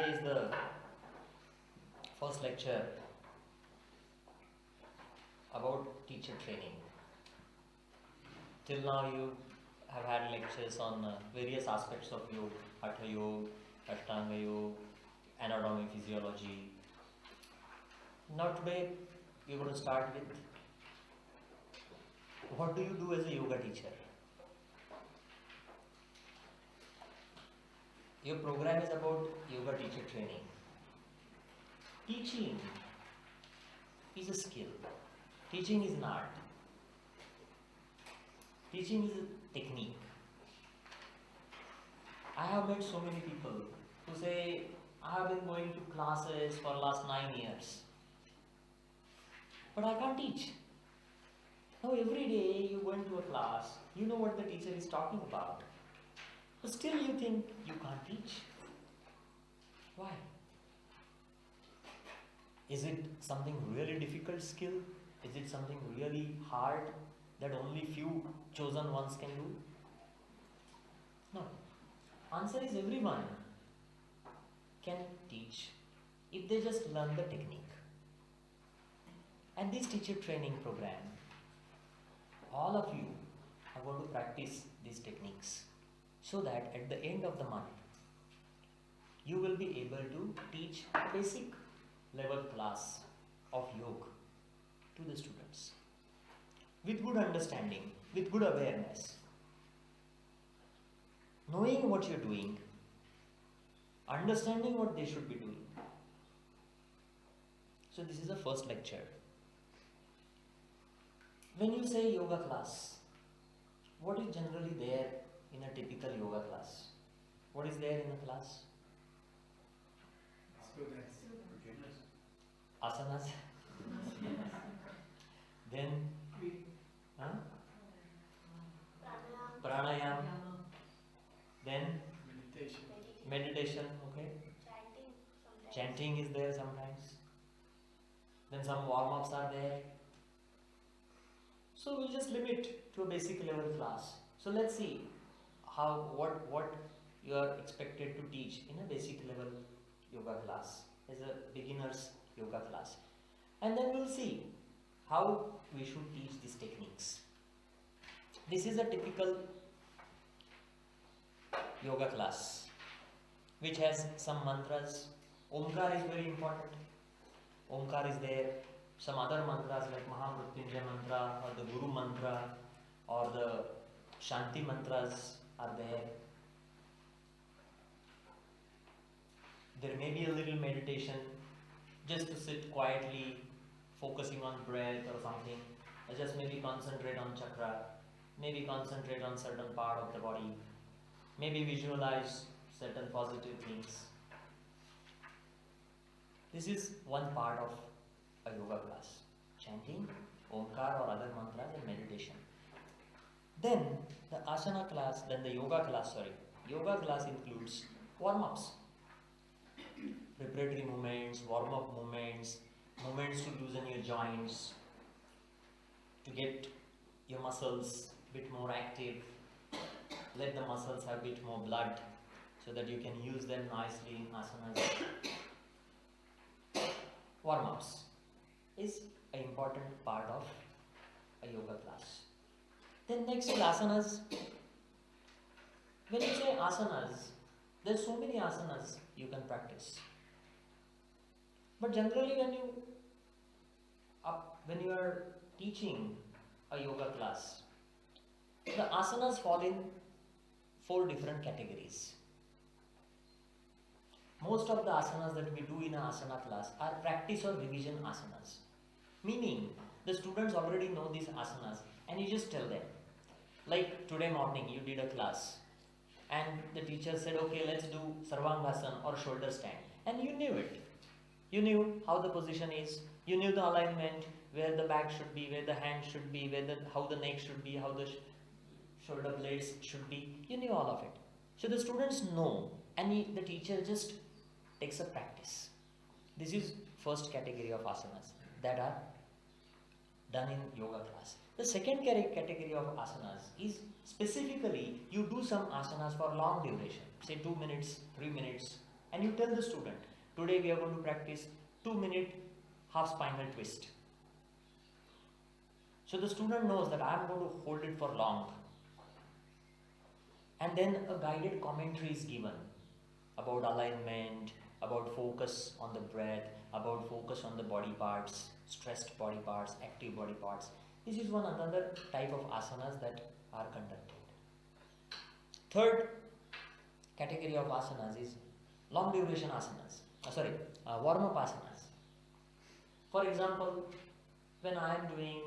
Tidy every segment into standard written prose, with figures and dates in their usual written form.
Today is the first lecture about teacher training. Till now you have had lectures on various aspects of yoga, Hatha Yoga, Ashtanga Yoga, anatomy, physiology. Now today we are going to start with what do you do as a yoga teacher? Your program is about yoga teacher training. Teaching is a skill. Teaching is an art. Teaching is a technique. I have met so many people who say, I have been going to classes for last 9 years, but I can't teach. Now every day you go into a class, you know what the teacher is talking about, but still you think you can't teach. Why? Is it something really difficult skill? Is it something really hard that only few chosen ones can do? No. Answer is everyone can teach if they just learn the technique. And this teacher training program, all of you are going to practice these techniques so that at the end of the month you will be able to teach basic level class of yoga to the students with good understanding, with good awareness, knowing what you're doing, understanding what they should be doing. So this is the first lecture. When you say yoga class, what is generally there in a typical yoga class? What is there in a class? Asanas. Then Pranayama. Then meditation. Okay. Chanting is there sometimes. Then some warm-ups are there. So we'll just limit to a basic level class. So let's see what you are expected to teach in a basic level yoga class as a beginner's yoga class. And then we'll see how we should teach these techniques. This is a typical yoga class which has some mantras. Omkar is very important. Omkar is there. Some other mantras like Mahamrutyunjay mantra or the Guru mantra or the Shanti mantras are there. There may be a little meditation just to sit quietly, focusing on breath or something. Or just maybe concentrate on chakra, maybe concentrate on certain part of the body, maybe visualize certain positive things. This is one part of a yoga class. Chanting, Omkar or other mantras and meditation. Then the asana class, then the yoga class, Yoga class includes warm-ups. Preparatory movements, warm-up movements, movements to loosen your joints, to get your muscles a bit more active, let the muscles have a bit more blood so that you can use them nicely in asanas. Warm-ups is an important part of a yoga class. Then next is asanas. When you say asanas, there are so many asanas you can practice. But generally when you are teaching a yoga class, the asanas fall in 4 different categories. Most of the asanas that we do in an asana class are practice or revision asanas. Meaning, the students already know these asanas and you just tell them. Like today morning you did a class and the teacher said, okay, let's do Sarvangasana or shoulder stand. And you knew it. You knew how the position is. You knew the alignment, where the back should be, where the hand should be, how the neck should be, how the shoulder blades should be. You knew all of it. So the students know and the teacher just takes a practice. This is first category of asanas that are done in yoga class. The second category of asanas is specifically you do some asanas for long duration, say 2 minutes, 3 minutes, and you tell the student, today we are going to practice 2-minute half spinal twist. So the student knows that I am going to hold it for long. And then a guided commentary is given about alignment, about focus on the breath, about focus on the body parts, stressed body parts, active body parts. This is one another type of asanas that are conducted. Third category of asanas is long duration asanas. Warm-up asanas. For example, when I am doing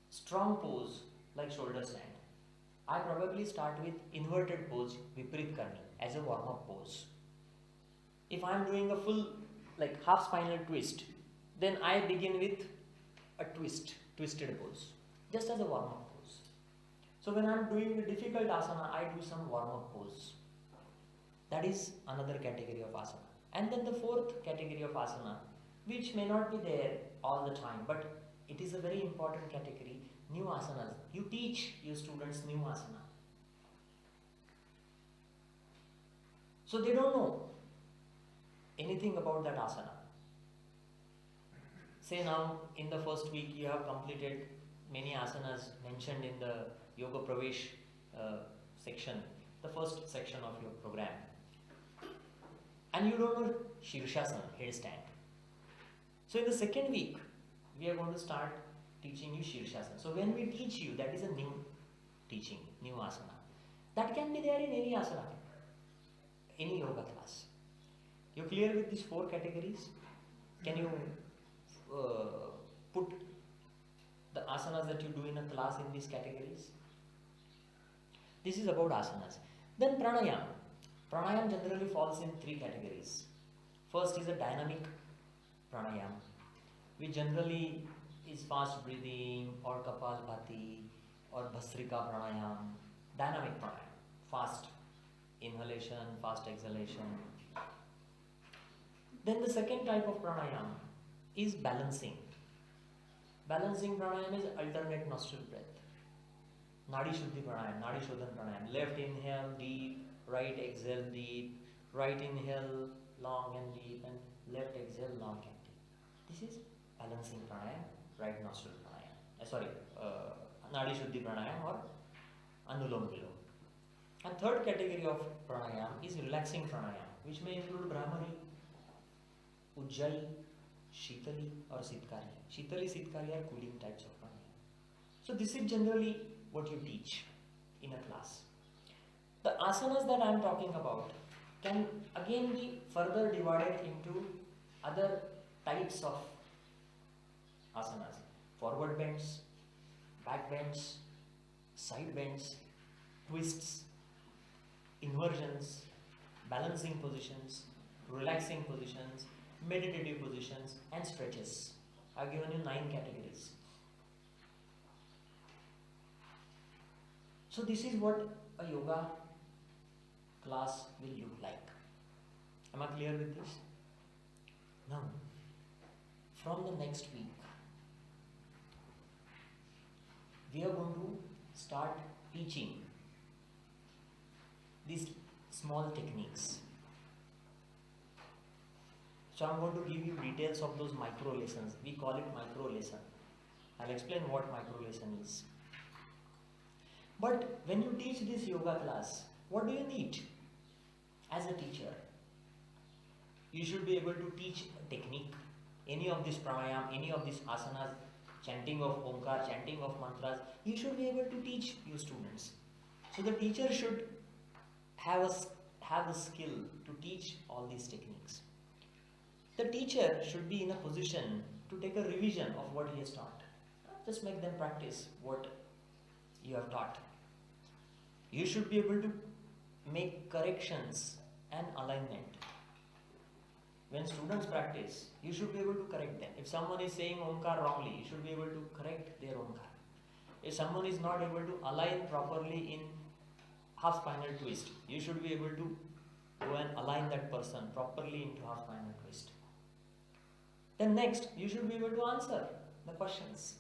strong pose like shoulder stand, I probably start with inverted pose, Viparit Karni, as a warm-up pose. If I am doing a full half spinal twist, then I begin with a twisted pose, just as a warm-up pose. So when I am doing the difficult asana, I do some warm-up pose. That is another category of asana. And then the fourth category of asana, which may not be there all the time, but it is a very important category, new asanas. You teach your students new asana. So they don't know anything about that asana. Say now in the first week you have completed many asanas mentioned in the Yoga Pravesh section, the first section of your program. And you don't know Shirshasana, headstand. So in the second week, we are going to start teaching you Shirshasana. So when we teach you, that is a new teaching, new asana. That can be there in any asana, any yoga class. You're clear with these four categories? Can you put the asanas that you do in a class in these categories? This is about asanas. Then pranayama. Pranayama generally falls in three categories. First is a dynamic pranayama, which generally is fast breathing or Kapalbhati or Bhastrika pranayama. Dynamic pranayama, fast inhalation, fast exhalation. Then the second type of pranayama is balancing. Balancing pranayama is alternate nostril breath. Nadi Shuddhi pranayama, Nadi Shodhan pranayama. Left inhale deep, right exhale deep, right inhale long and deep, and left exhale long and deep. This is balancing pranayama, right nostril pranayama. Nadi Shuddhi pranayama or Anulom Vilom. And third category of pranayama is relaxing pranayama, which may include Brahmari, Ujjayi, Shitali or Sitkari. Shitali, Sitkari are cooling types of pranayama. So this is generally what you teach in a class. The asanas that I am talking about can again be further divided into other types of asanas. Forward bends, back bends, side bends, twists, inversions, balancing positions, relaxing positions, meditative positions, and stretches. I have given you 9 categories. So this is what a yoga class will look like. Am I clear with this? Now, from the next week, we are going to start teaching these small techniques. So I am going to give you details of those micro lessons. We call it micro lesson. I'll explain what micro lesson is. But when you teach this yoga class, what do you need as a teacher? You should be able to teach a technique, any of this pranayama, any of these asanas, chanting of omkar, chanting of mantras. You should be able to teach your students. So the teacher should have the skill to teach all these techniques. The teacher should be in a position to take a revision of what he has taught. Just make them practice what you have taught. You should be able to make corrections and alignment. When students practice, you should be able to correct them. If someone is saying omkar wrongly, you should be able to correct their omkar. If someone is not able to align properly in half spinal twist, you should be able to go and align that person properly into half spinal twist. Then next, you should be able to answer the questions.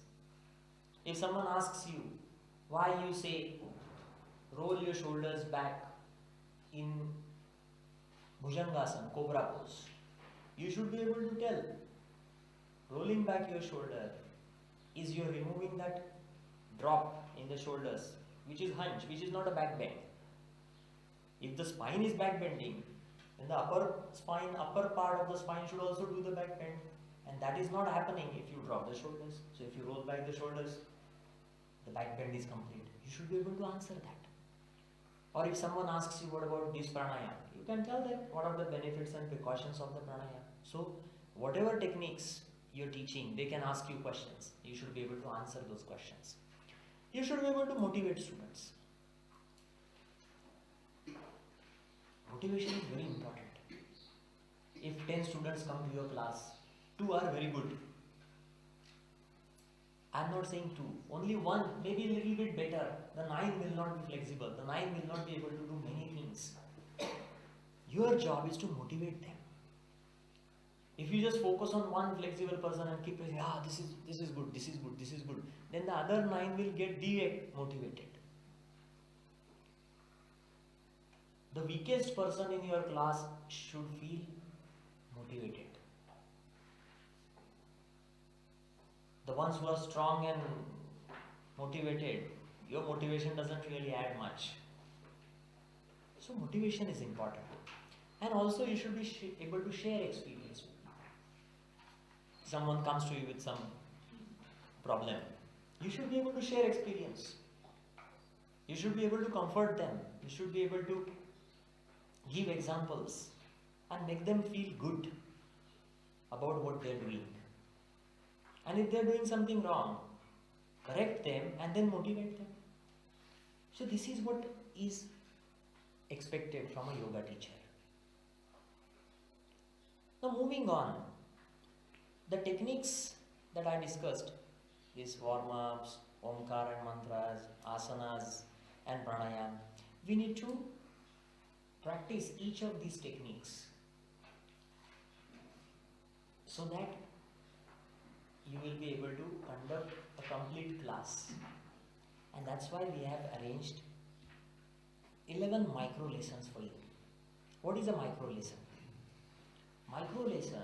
If someone asks you why you say roll your shoulders back in Bhujangasana, cobra pose. You should be able to tell. Rolling back your shoulder is you're removing that drop in the shoulders, which is hunch, which is not a back bend. If the spine is back bending, then the upper part of the spine should also do the back bend. And that is not happening if you drop the shoulders. So if you roll back the shoulders, the back bend is complete. You should be able to answer that. Or if someone asks you what about this pranayama, you can tell them what are the benefits and precautions of the pranayama. So whatever techniques you're teaching, they can ask you questions. You should be able to answer those questions. You should be able to motivate students. Motivation is very important. If 10 students come to your class, 2 are very good. I am not saying 2, only 1 maybe a little bit better. The 9 will not be flexible. The 9 will not be able to do many things. Your job is to motivate them. If you just focus on one flexible person and keep saying, this is good, this is good, this is good, then the other 9 will get demotivated. The weakest person in your class should feel motivated. The ones who are strong and motivated, your motivation doesn't really add much. So motivation is important. And also you should be able to share experience with people. Someone comes to you with some problem. You should be able to share experience. You should be able to comfort them. You should be able to give examples and make them feel good about what they're doing. And if they're doing something wrong, correct them and then motivate them. So this is what is expected from a yoga teacher. Now moving on, the techniques that I discussed, these warm-ups, omkar and mantras, asanas and pranayama, we need to practice each of these techniques so that you will be able to conduct a complete class. And that's why we have arranged 11 micro lessons for you. What is a micro lesson? Micro lesson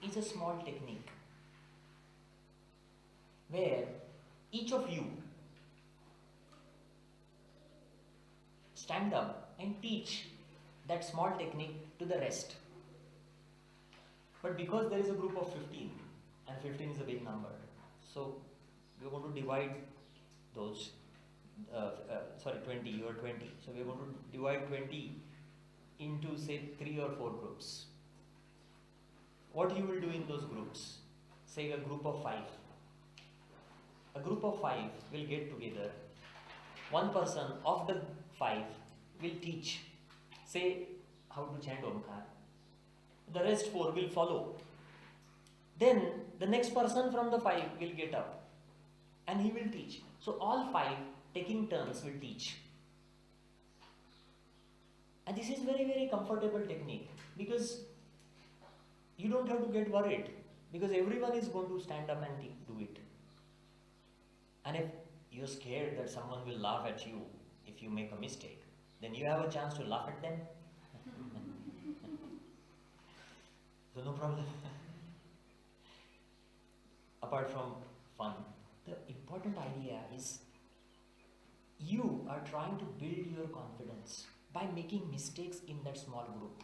is a small technique where each of you stand up and teach that small technique to the rest. But because there is a group of 15 and 15 is a big number, so we are going to divide those 20, you are 20, so we are going to divide 20 into say 3 or 4 groups. What you will do in those groups? Say a group of 5. A group of 5 will get together. One person of the 5 will teach, say how to chant omkar. The rest 4 will follow. Then the next person from the 5 will get up and he will teach. So all 5 taking turns will teach. And this is very, very comfortable technique because you don't have to get worried because everyone is going to stand up and do it. And if you're scared that someone will laugh at you if you make a mistake, then you have a chance to laugh at them. So no problem. Apart from fun, the important idea is you are trying to build your confidence by making mistakes in that small group.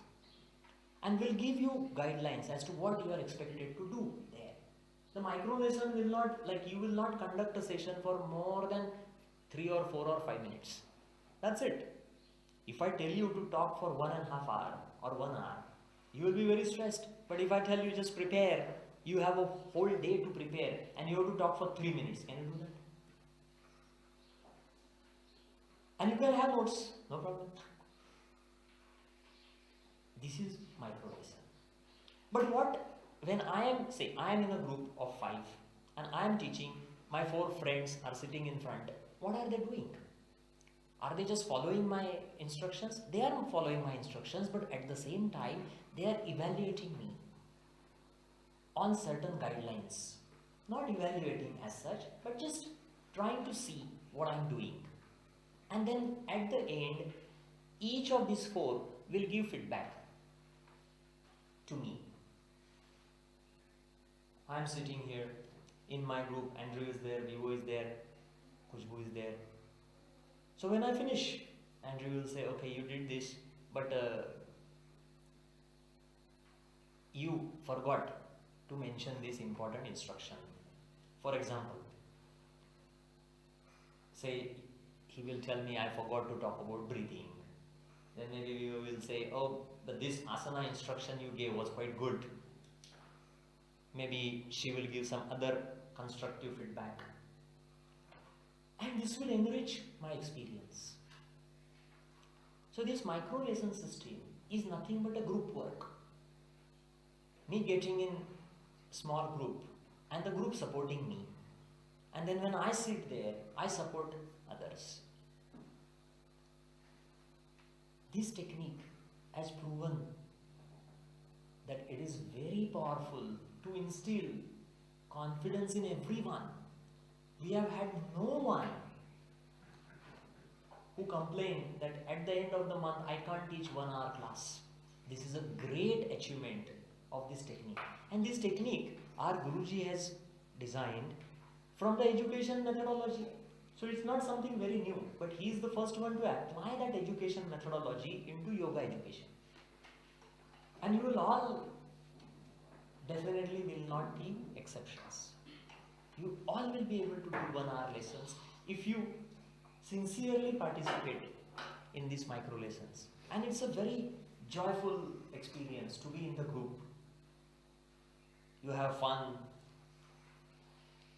And will give you guidelines as to what you are expected to do there. The micro lesson will not, you will not conduct a session for more than 3 or 4 or 5 minutes. That's it. If I tell you to talk for 1.5 hours or 1 hour, you will be very stressed. But if I tell you just prepare, you have a whole day to prepare and you have to talk for 3 minutes. Can you do that? And you can have notes, no problem. This is micro lesson. But when I am in a group of 5 and I am teaching, my 4 friends are sitting in front, what are they doing? Are they just following my instructions? They are following my instructions, but at the same time, they are evaluating me on certain guidelines. Not evaluating as such, but just trying to see what I am doing. And then at the end, each of these 4 will give feedback to me. I am sitting here in my group, Andrew is there, Vivo is there, Kushbu is there. So when I finish, Andrew will say, okay, you did this, but you forgot to mention this important instruction. For example, say he will tell me I forgot to talk about breathing. Then maybe we will say, oh, but this asana instruction you gave was quite good. Maybe she will give some other constructive feedback. And this will enrich my experience. So this micro lesson system is nothing but a group work. Me getting in small group and the group supporting me. And then when I sit there, I support others. This technique has proven that it is very powerful to instill confidence in everyone. We have had no one who complained that at the end of the month I can't teach 1 hour class. This is a great achievement of this technique. And this technique our Guruji has designed from the education methodology. So it's not something very new, but he is the first one to apply that education methodology into yoga education. And you will all definitely will not be exceptions. You all will be able to do 1 hour lessons if you sincerely participate in these micro lessons. And it's a very joyful experience to be in the group. You have fun,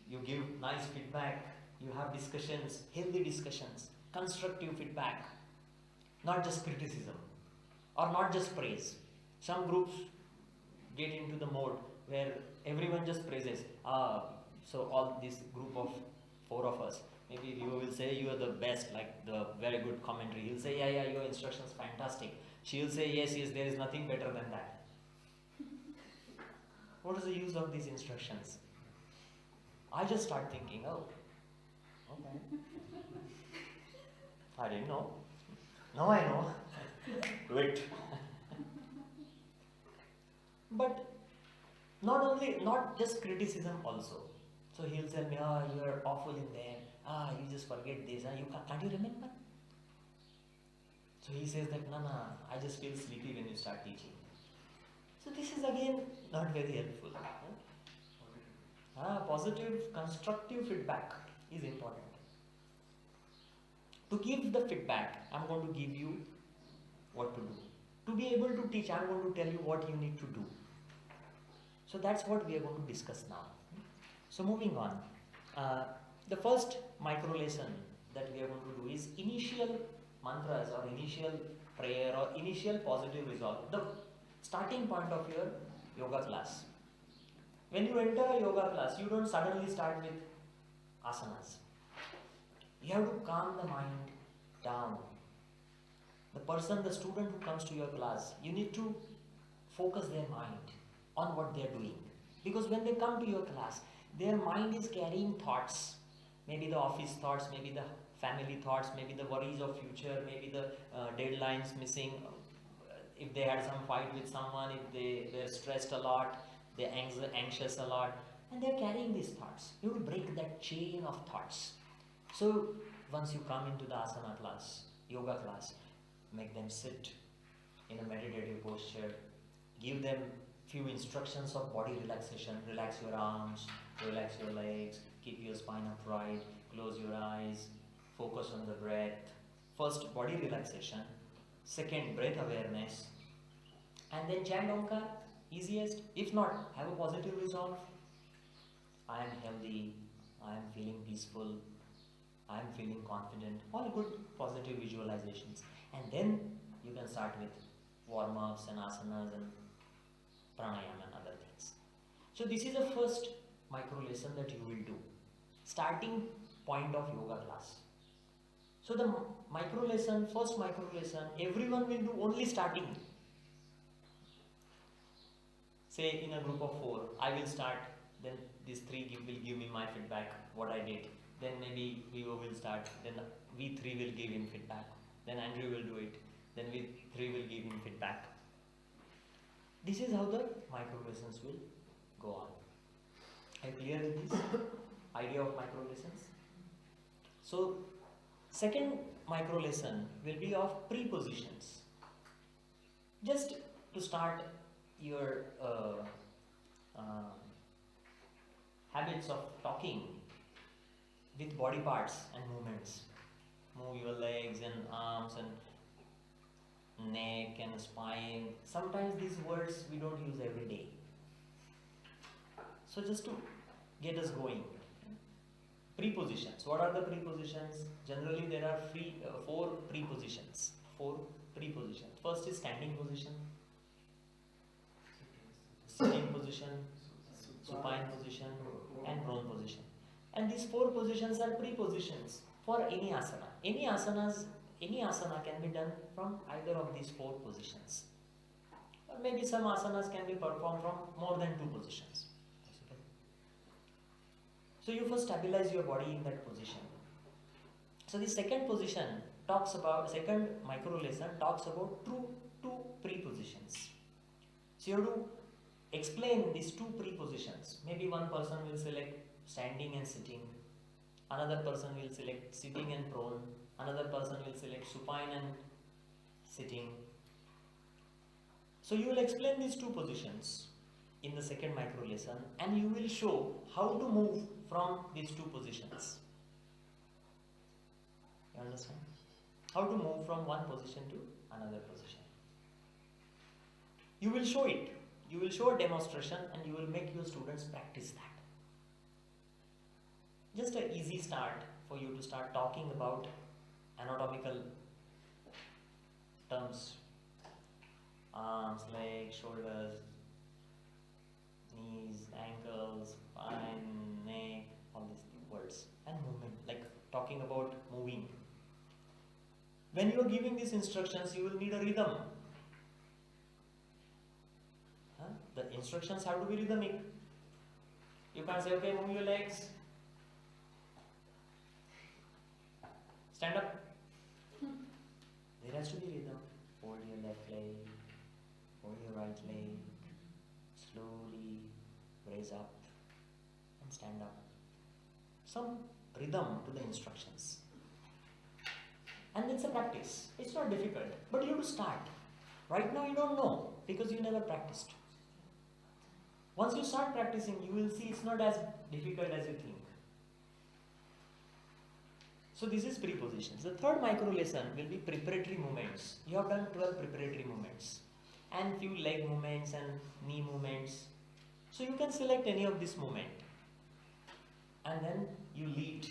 you give nice feedback, you have discussions, healthy discussions, constructive feedback, not just criticism or not just praise. Some groups get into the mode where everyone just praises. So all this group of 4 of us, maybe you will say you are the best, like the very good commentary. He'll say, yeah, your instructions fantastic. She'll say, yes, there is nothing better than that. What is the use of these instructions? I just start thinking, oh, okay. I didn't know. Now I know. Do it. But not just criticism also. So he'll tell me, you are awful in there. You just forget this. Can't you remember? So he says that, no, I just feel sleepy when you start teaching. So this is again not very helpful. Positive, constructive feedback is important. To give the feedback, I'm going to give you what to do. To be able to teach, I'm going to tell you what you need to do. So that's what we are going to discuss now. So moving on, the first micro lesson that we are going to do is initial mantras or initial prayer or initial positive resolve. The starting point of your yoga class. When you enter a yoga class, you don't suddenly start with asanas. You have to calm the mind down. The student who comes to your class, you need to focus their mind on what they are doing. Because when they come to your class, their mind is carrying thoughts. Maybe the office thoughts, maybe the family thoughts, maybe the worries of future, maybe the deadlines missing. If they had some fight with someone, if they're stressed a lot, they're anxious a lot, and they're carrying these thoughts. You will break that chain of thoughts. So once you come into the asana class, yoga class, make them sit in a meditative posture, give them few instructions of body relaxation. Relax your arms, relax your legs, keep your spine upright, close your eyes, focus on the breath. First, body relaxation. Second, breath awareness. And then chant Omkar, easiest. If not, have a positive resolve. I am healthy, I am feeling peaceful, I am feeling confident. All good positive visualizations. And then you can start with warm-ups and asanas and pranayama and other things. So this is the first micro lesson that you will do. Starting point of yoga class. So the micro lesson, first micro lesson, everyone will do only starting. Say in a group of 4, I will start, then these 3 will give me my feedback, what I did. Then maybe Vivo will start, then we 3 will give him feedback. Then Andrew will do it. Then we three will give him feedback. This is how the micro lessons will go on. Are you clear with this idea of micro lessons? So, second micro lesson will be of prepositions. Just to start your habits of talking with body parts and movements. Move your legs and arms and neck and spine. Sometimes these words we don't use every day. So just to get us going. Prepositions. What are the prepositions? Generally there are four prepositions. First is standing position, sitting position, supine position and prone position. And these four positions are prepositions for any asana. Any asana can be done from either of these four positions. Or maybe some asanas can be performed from more than two positions. So you first stabilize your body in that position. So the second micro lesson talks about two prepositions. So you have to explain these two prepositions. Maybe one person will select standing and sitting, another person will select sitting and prone, another person will select supine and sitting. So you will explain these two positions in the second micro lesson and you will show how to move from these two positions. You understand? How to move from one position to another position. You will show it. You will show a demonstration and you will make your students practice that. Just an easy start for you to start talking about anatomical terms. Arms, legs, shoulders, knees, ankles, spine, neck, all these words. And movement, like talking about moving. When you are giving these instructions, you will need a rhythm. The instructions have to be rhythmic. You can't say, okay, move your legs. Stand up. There has to be rhythm. Hold your left leg. Hold your right leg. Slowly raise up and stand up. Some rhythm to the instructions. And it's a practice. It's not difficult. But you have to start. Right now you don't know because you never practiced. Once you start practicing, you will see it's not as difficult as you think. So this is prepositions. The third micro lesson will be preparatory movements. You have done 12 preparatory movements and few leg movements and knee movements. So you can select any of this movement and then you lead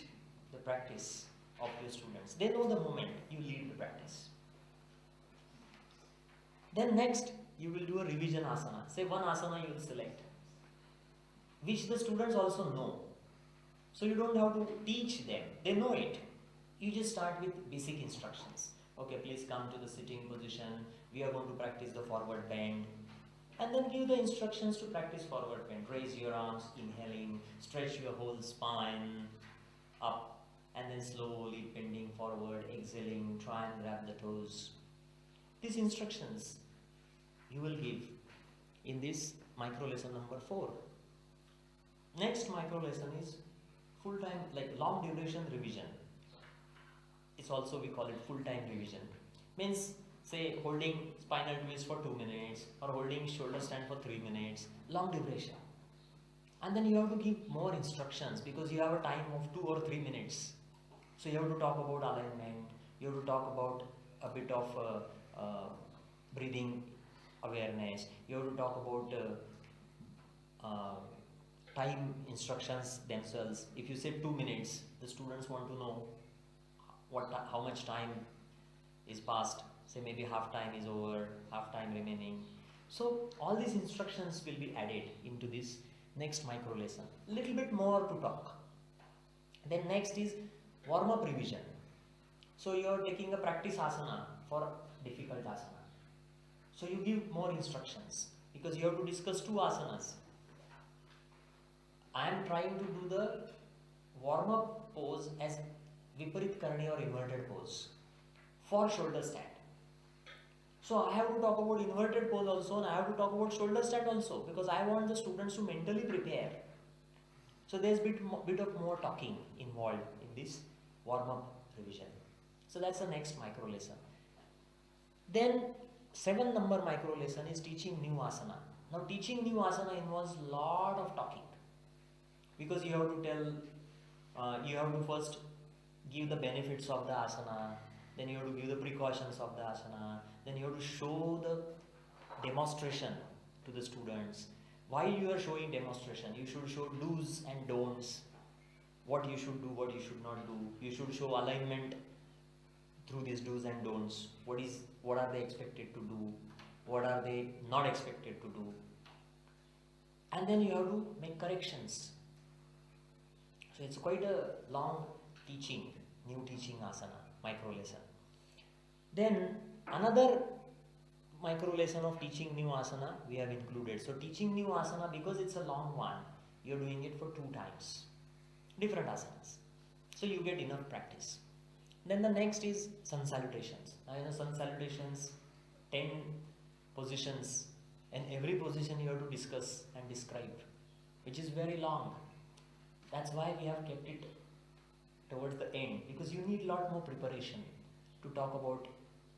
the practice of your students. They know the movement, you lead the practice. Then next you will do a revision asana. Say one asana you will select, which the students also know. So you don't have to teach them, they know it. You just start with basic instructions. Okay, please come to the sitting position. We are going to practice the forward bend. And then give the instructions to practice forward bend. Raise your arms, inhaling, stretch your whole spine up, and then slowly bending forward, exhaling, try and grab the toes. These instructions you will give in this micro lesson number 4. Next micro lesson is full-time, like long duration revision. It's also, we call it full-time revision. Means, say, holding spinal twist for 2 minutes or holding shoulder stand for 3 minutes. Long duration. And then you have to give more instructions because you have a time of 2 or 3 minutes. So you have to talk about alignment. You have to talk about a bit of breathing awareness. You have to talk about time instructions themselves. If you say 2 minutes, the students want to know how much time is passed. Say maybe half time is over, half time remaining. So all these instructions will be added into this next micro lesson. Little bit more to talk. Then next is warm up revision. So you are taking a practice asana for difficult asana. So you give more instructions because you have to discuss 2 asanas. I am trying to do the warm up pose as Viparit Karni or inverted pose for shoulder stand. So I have to talk about inverted pose also, and I have to talk about shoulder stand also, because I want the students to mentally prepare. So there's bit of more talking involved in this warm-up revision. So that's the next micro lesson. Then 7 number micro lesson is teaching new asana. Now teaching new asana involves lot of talking, because you have to tell, you have to first give the benefits of the asana, then you have to give the precautions of the asana, then you have to show the demonstration to the students. While you are showing demonstration, you should show do's and don'ts, what you should do, what you should not do. You should show alignment through these do's and don'ts. What are they expected to do, what are they not expected to do, and then you have to make corrections. So it's quite a long teaching, new teaching asana micro lesson. Then another micro lesson of teaching new asana we have included. So teaching new asana, because it's a long one, you're doing it for 2 times, different asanas, so you get enough practice. Then the next is sun salutations. Now sun salutations, 10 positions, and every position you have to discuss and describe, which is very long. That's why we have kept it towards the end, because you need a lot more preparation to talk about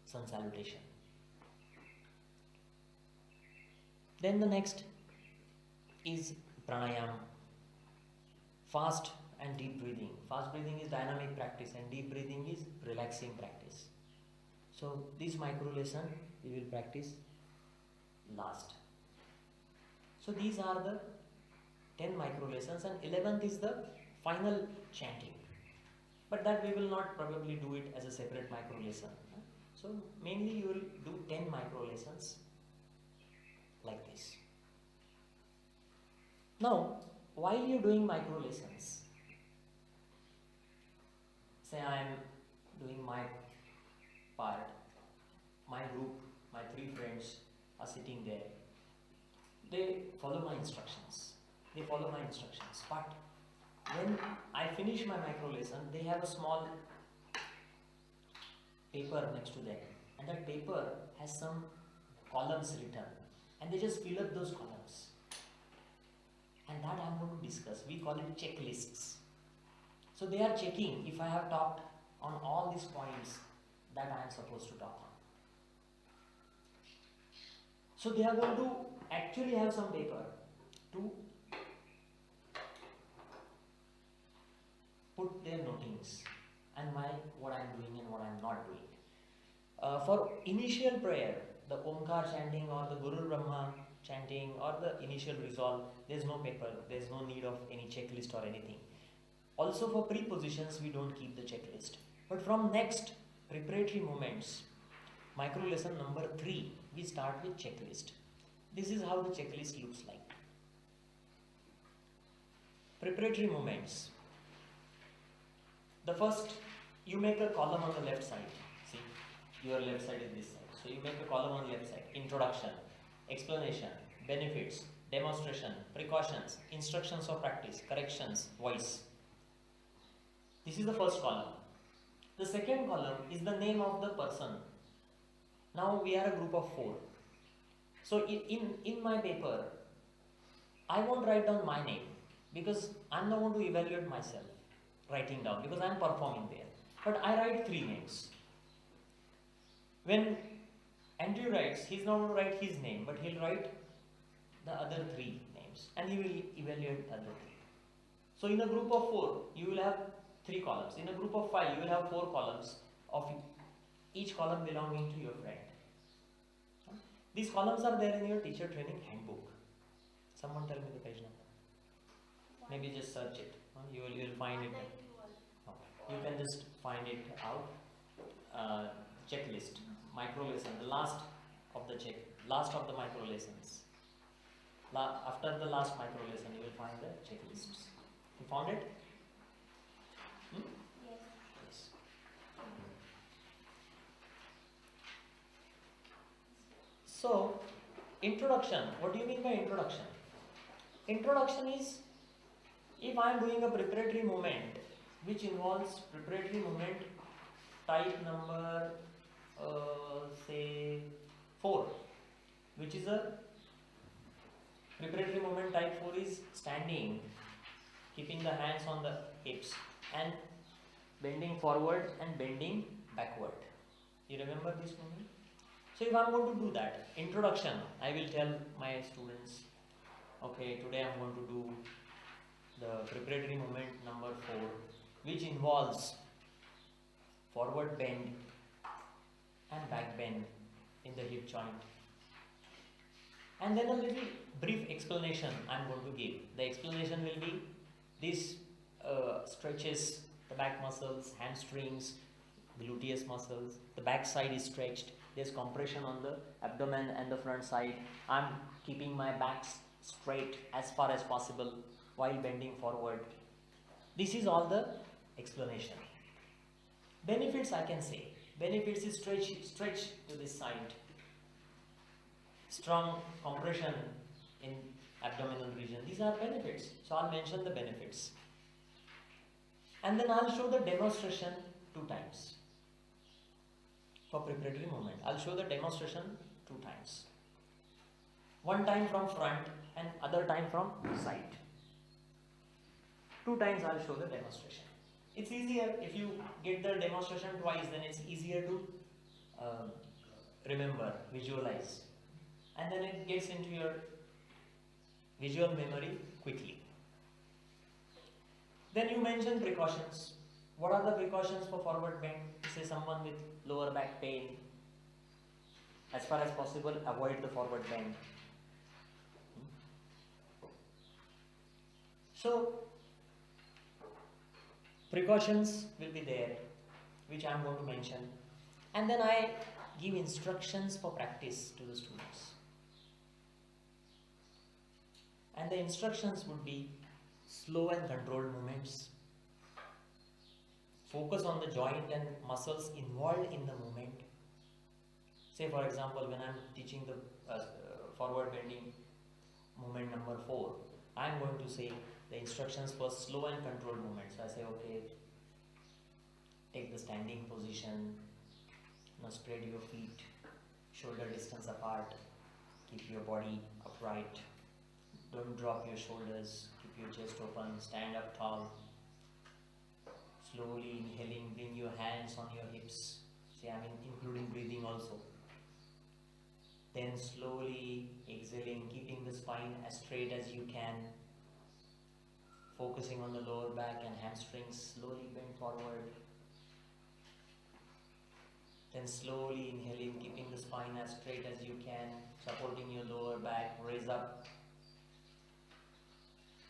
sun salutation. Then the next is pranayama, fast and deep breathing. Fast breathing is dynamic practice and deep breathing is relaxing practice. So this micro lesson we will practice last. So these are the 10 micro lessons, and 11th is the final chanting. But that we will not probably do it as a separate micro lesson. So mainly you will do 10 micro lessons like this. Now, while you are doing micro lessons, say I am doing my part, my group, my 3 friends are sitting there. They follow my instructions. But when I finish my micro lesson, they have a small paper next to them, and that paper has some columns written, and they just fill up those columns. And that I am going to discuss. We call it checklists. So they are checking if I have talked on all these points that I am supposed to talk on. So they are going to actually have some paper to put their notings and what I am doing and what I am not doing. For initial prayer, the Omkar chanting or the Guru Brahma chanting or the initial resolve, there is no paper, there is no need of any checklist or anything. Also for prepositions, we don't keep the checklist. But from next preparatory movements, micro lesson number 3, we start with checklist. This is how the checklist looks like. Preparatory movements. The first, you make a column on the left side. See, your left side is this side. So you make a column on the left side. Introduction, explanation, benefits, demonstration, precautions, instructions of practice, corrections, voice. This is the first column. The second column is the name of the person. Now we are a group of 4. So in my paper, I won't write down my name, because I'm not going to evaluate myself writing down, because I'm performing there. But I write 3 names. When Andrew writes, he's not going to write his name, but he'll write the other 3 names, and he will evaluate the other 3. So in a group of 4, you will have 3 columns. In a group of 5, you will have 4 columns, of each column belonging to your friend. These columns are there in your teacher training handbook. Someone tell me the page number. Maybe just search it. You will find it. You can just find it out. Checklist, micro lesson, the last of the micro lessons. After the last micro lesson, you will find the checklists. You found it? Yes. So, introduction. What do you mean by introduction? Introduction is, if I am doing a preparatory movement which involves preparatory movement type number say 4, which is a preparatory movement type 4 is standing, keeping the hands on the hips and bending forward and bending backward. You remember this movement? So if I am going to do that, introduction, I will tell my students, okay, today I am going to do the preparatory movement number 4, which involves forward bend and back bend in the hip joint. And then a little brief explanation I am going to give. The explanation will be this stretches the back muscles, hamstrings, gluteus muscles, the back side is stretched, there's compression on the abdomen and the front side. I'm keeping my back straight as far as possible while bending forward. This is all the explanation. Benefits I can say. Benefits is stretch to this side. Strong compression in abdominal region. These are benefits. So I'll mention the benefits. And then I'll show the demonstration 2 times. For preparatory movement, I'll show the demonstration 2 times. One time from front and other time from side. 2 times I'll show the demonstration. It's easier if you get the demonstration twice, then it's easier to remember, visualize. And then it gets into your visual memory quickly. Then you mention precautions. What are the precautions for forward bend? Say someone with lower back pain, as far as possible avoid the forward bend. So precautions will be there, which I am going to mention, and then I give instructions for practice to the students. And the instructions would be slow and controlled movements. Focus on the joint and muscles involved in the movement. Say for example, when I am teaching the forward bending movement number 4, I am going to say the instructions for slow and controlled movements. So I say, okay, take the standing position, now spread your feet, shoulder distance apart, keep your body upright, don't drop your shoulders, keep your chest open, stand up tall. Slowly inhaling, bring your hands on your hips. See, I mean including breathing also. Then slowly exhaling, keeping the spine as straight as you can. Focusing on the lower back and hamstrings, slowly bend forward. Then slowly inhaling, keeping the spine as straight as you can, supporting your lower back, raise up.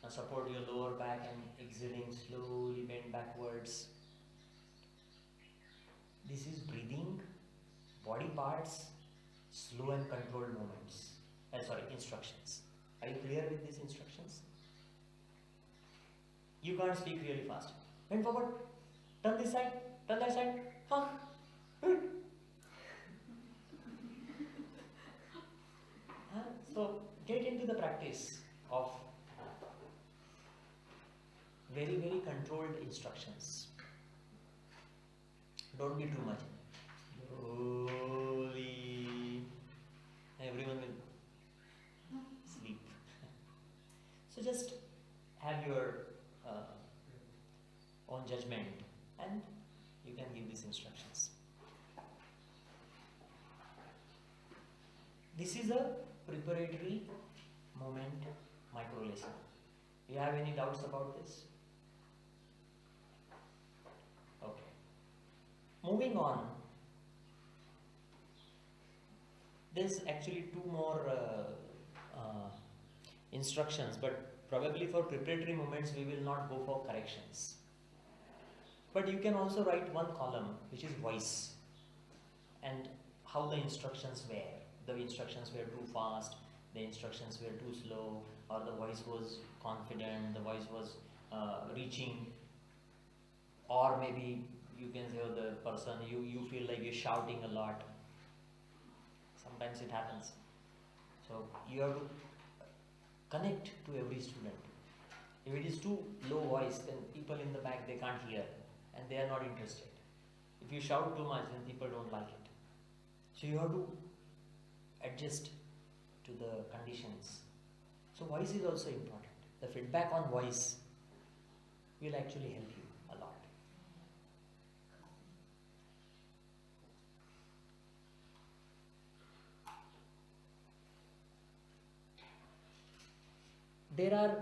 Now support your lower back and exhaling, slowly bend backwards. This is breathing, body parts, slow and controlled movements. Instructions. Are you clear with these instructions? You can't speak really fast. Bend forward, turn this side, turn that side. So get into the practice of very, very controlled instructions. Don't be too much. Slowly. Everyone will sleep. So just have your own judgment and you can give these instructions. This is a preparatory movement micro lesson. Do you have any doubts about this? Okay. Moving on. There's actually 2 more instructions, but probably for preparatory movements we will not go for corrections. But you can also write 1 column which is voice and how the instructions were. The instructions were too fast, the instructions were too slow, or the voice was confident, the voice was reaching, or maybe you can say, oh, the person, you feel like you're shouting a lot. Sometimes it happens. So you have to connect to every student. If it is too low voice, then people in the back, they can't hear and they are not interested. If you shout too much, then people don't like it. So you have to adjust to the conditions. So voice is also important. The feedback on voice will actually help you a lot. There are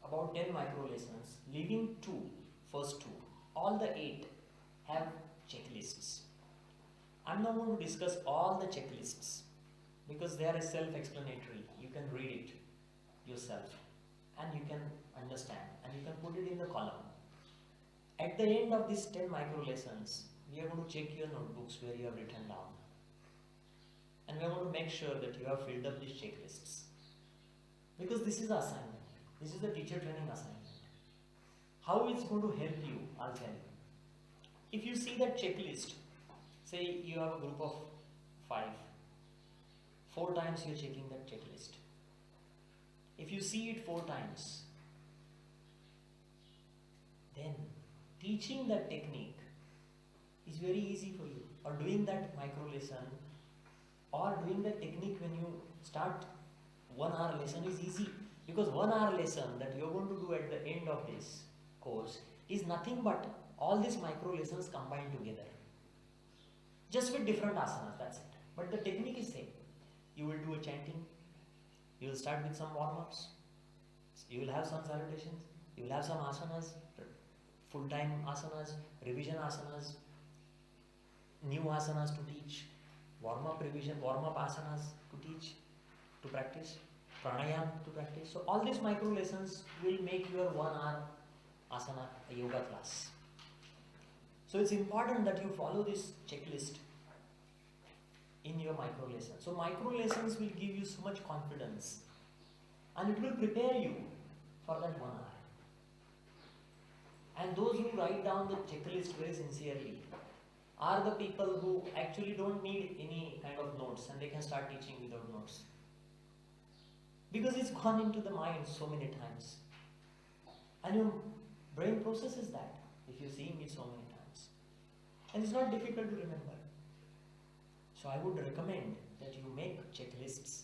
about 10 micro lessons, leaving first two. All the 8 have checklists. I'm not going to discuss all the checklists because they are self-explanatory. You can read it yourself and you can understand and you can put it in the column. At the end of these 10 micro lessons, we are going to check your notebooks where you have written down. And we are going to make sure that you have filled up these checklists. Because this is assignment. This is the teacher training assignment. How it's going to help you, I'll tell you. If you see that checklist, say you have a group of 5, 4 times you're checking that checklist. If you see it 4 times, then teaching that technique is very easy for you. Or doing that micro lesson or doing that technique when you start 1 hour lesson is easy. Because 1 hour lesson that you're going to do at the end of this course is nothing but all these micro lessons combined together. Just with different asanas, that's it. But the technique is same. You will do a chanting. You will start with some warm-ups. You will have some salutations. You will have some asanas, full-time asanas, revision asanas, new asanas to teach, warm-up revision, warm-up asanas to teach, to practice, pranayama to practice. So all these micro lessons will make your 1 hour asana a yoga class. So it's important that you follow this checklist in your micro lessons. So micro lessons will give you so much confidence and it will prepare you for that 1 hour. And those who write down the checklist very sincerely are the people who actually don't need any kind of notes and they can start teaching without notes. Because it's gone into the mind so many times. And your brain processes that if you're seeing it so many times. And it's not difficult to remember. So I would recommend that you make checklists,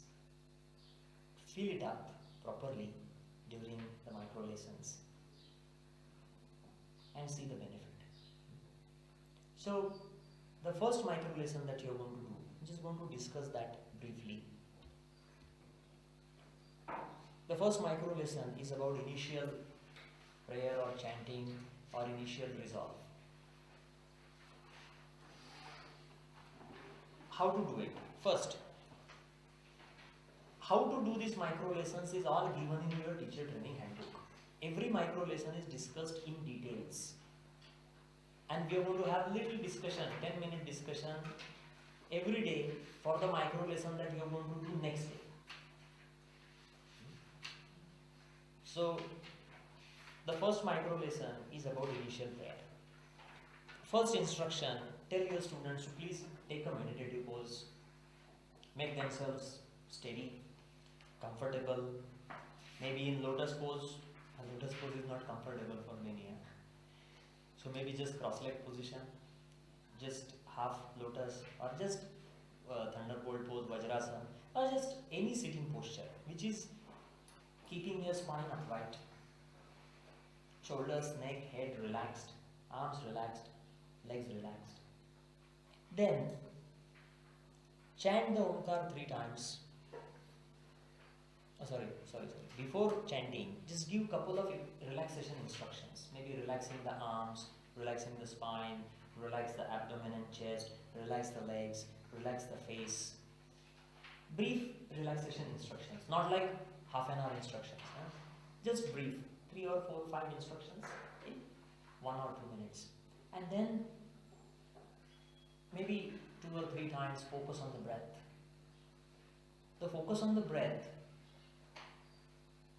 fill it up properly during the micro lessons and see the benefit. So the first micro lesson that you're going to do, I'm just going to discuss that briefly. The first micro lesson is about initial prayer or chanting or initial resolve. How to do it? First, how to do these micro lessons is all given in your teacher training handbook. Every micro lesson is discussed in details. And we are going to have little discussion, 10-minute discussion every day for the micro lesson that we are going to do next day. So, the first micro lesson is about initial prayer. First instruction, tell your students to please take a meditative pose, make themselves steady, comfortable, maybe in lotus pose. A lotus pose is not comfortable for many. So maybe just cross-leg position, just half lotus or just thunderbolt pose, vajrasana or just any sitting posture which is keeping your spine upright. Shoulders, neck, head relaxed, arms relaxed, legs relaxed. Then chant the Omkar 3 times. Sorry. Before chanting, just give couple of relaxation instructions. Maybe relaxing the arms, relaxing the spine, relax the abdomen and chest, relax the legs, relax the face. Brief relaxation instructions, not like half an hour instructions. Just brief, 3 or 4, 5 instructions in 1 or 2 minutes. And then maybe 2 or 3 times focus on the breath. The focus on the breath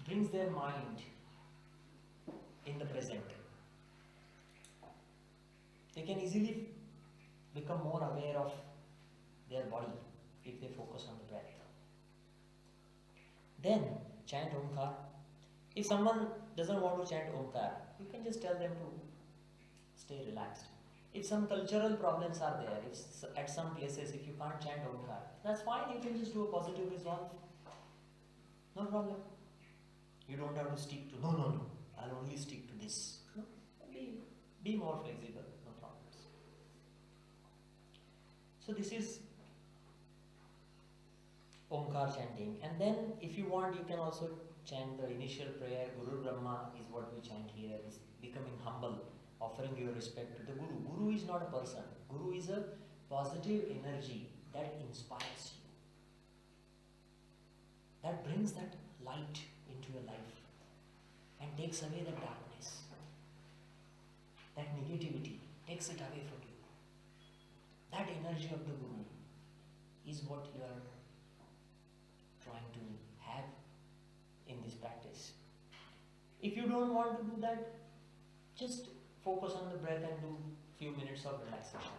brings their mind in the present. They can easily become more aware of their body if they focus on the breath. Then chant Omkar. If someone doesn't want to chant Omkar, you can just tell them to stay relaxed. If some cultural problems are there, if at some places if you can't chant Omkar, that's fine, you can just do a positive resolve. No problem. You don't have to stick to, no, I'll only stick to this. No, be more flexible, no problems. So this is Omkar chanting. And then if you want, you can also chant the initial prayer. Guru Brahma is what we chant here, is becoming humble, offering your respect to the Guru. Guru is not a person. Guru is a positive energy that inspires you, that brings that light into your life and takes away the darkness, that negativity, takes it away from you. That energy of the Guru is what you are trying to have in this practice. If you don't want to do that, just focus on the breath and do few minutes of relaxation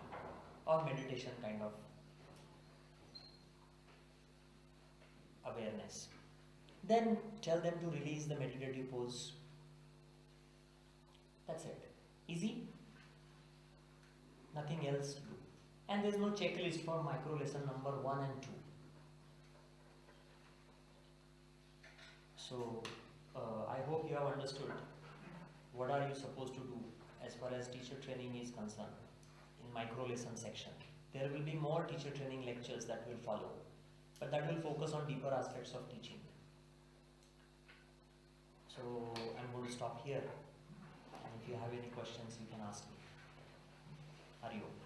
or meditation kind of awareness. Then tell them to release the meditative pose. That's it. Easy. Nothing else to do. And there is no checklist for micro lesson number 1 and 2. So I hope you have understood what are you supposed to do as far as teacher training is concerned in micro lesson section. There will be more teacher training lectures that will follow, but that will focus on deeper aspects of teaching. So I'm going to stop here, and if you have any questions you can ask me. Hari Om.